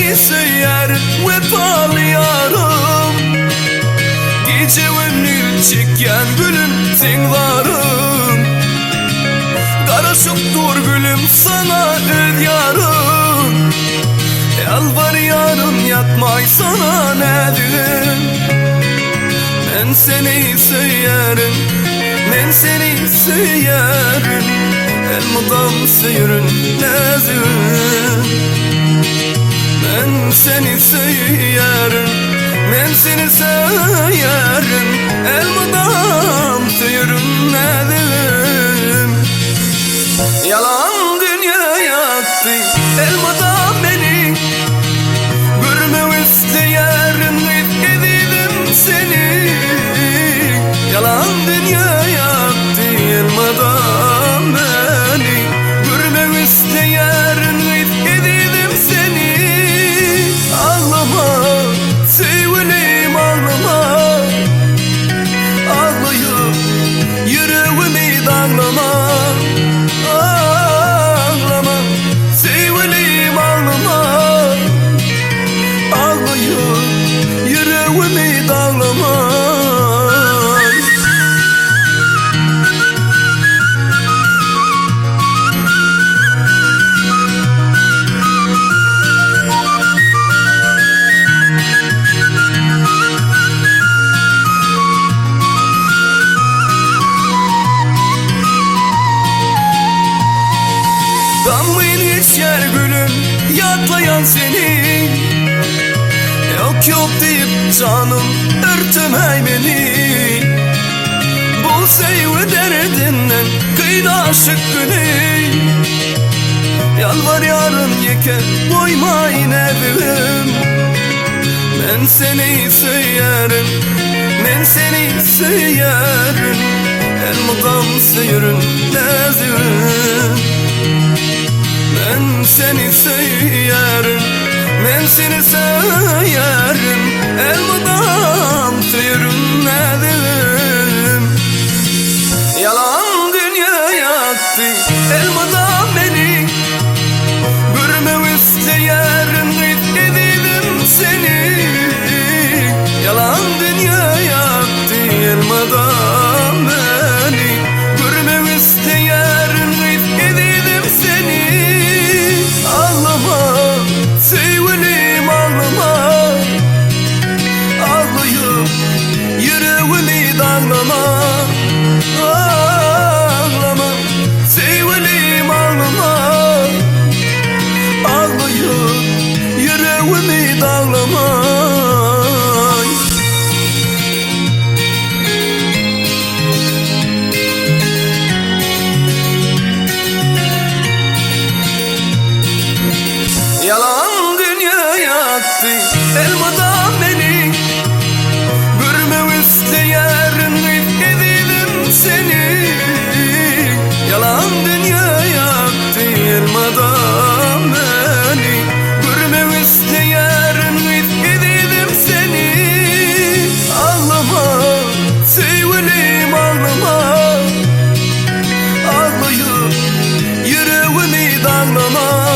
seni söyler vefalı yarım. Gece önlü çeken gülüm sen varım. Karışıktır gülüm sana öz yarım. Yalvar yarım yatmay sana nedim. Ben seni söylerim, ben seni söylerim. Elmadan seyirün nezim. Ben seni söylerim, ben seni söylerim. Elmadan seyirün nezim. Yalan dünya yaktı elmadan beni. Görme isteyerim edelim seni. Yalan dünya yaktı elmadan beni. Görme isteyerim edelim seni. Ağlama sevgilim ağlama. Ağlayıp yüreğimi dağlama. Ağlama sevgilim ağlama. Ağlayıp yüreğimi dağlama. Gamın geçer gülüm yatlayan seni. Yok yok deyip canım örtmey beni. Bu sevgi derdinden kıynaşık güney. Yalvar yarın yeke koymay nevim. Ben seni söylerim, ben seni söylerim. Elmadan seyirün nezim. Ben seni söylerim, ben seni söylerim. Elmadan seyirün nezim. Yalan dünya yaktı elmadan beni. Görme isteyerim edelim seni. Yalan dünya yaktı elmadan beni. Görme isteyerim edelim seni. Ağlama sevgilim ağlama. Ağlayıp yüreğimi dağlama. Ağlama sevgilim ağlama. Ağlayıp yüreğimi dağlama. Yalan dünya yaktı elmadan beni. Görme isteyerim edelim seni. Yalan dünya yaktı elmadan beni. Görme isteyerim edelim seni. Ağlama sevgilim ağlama. Ağlayıp yüreğimi dağlama.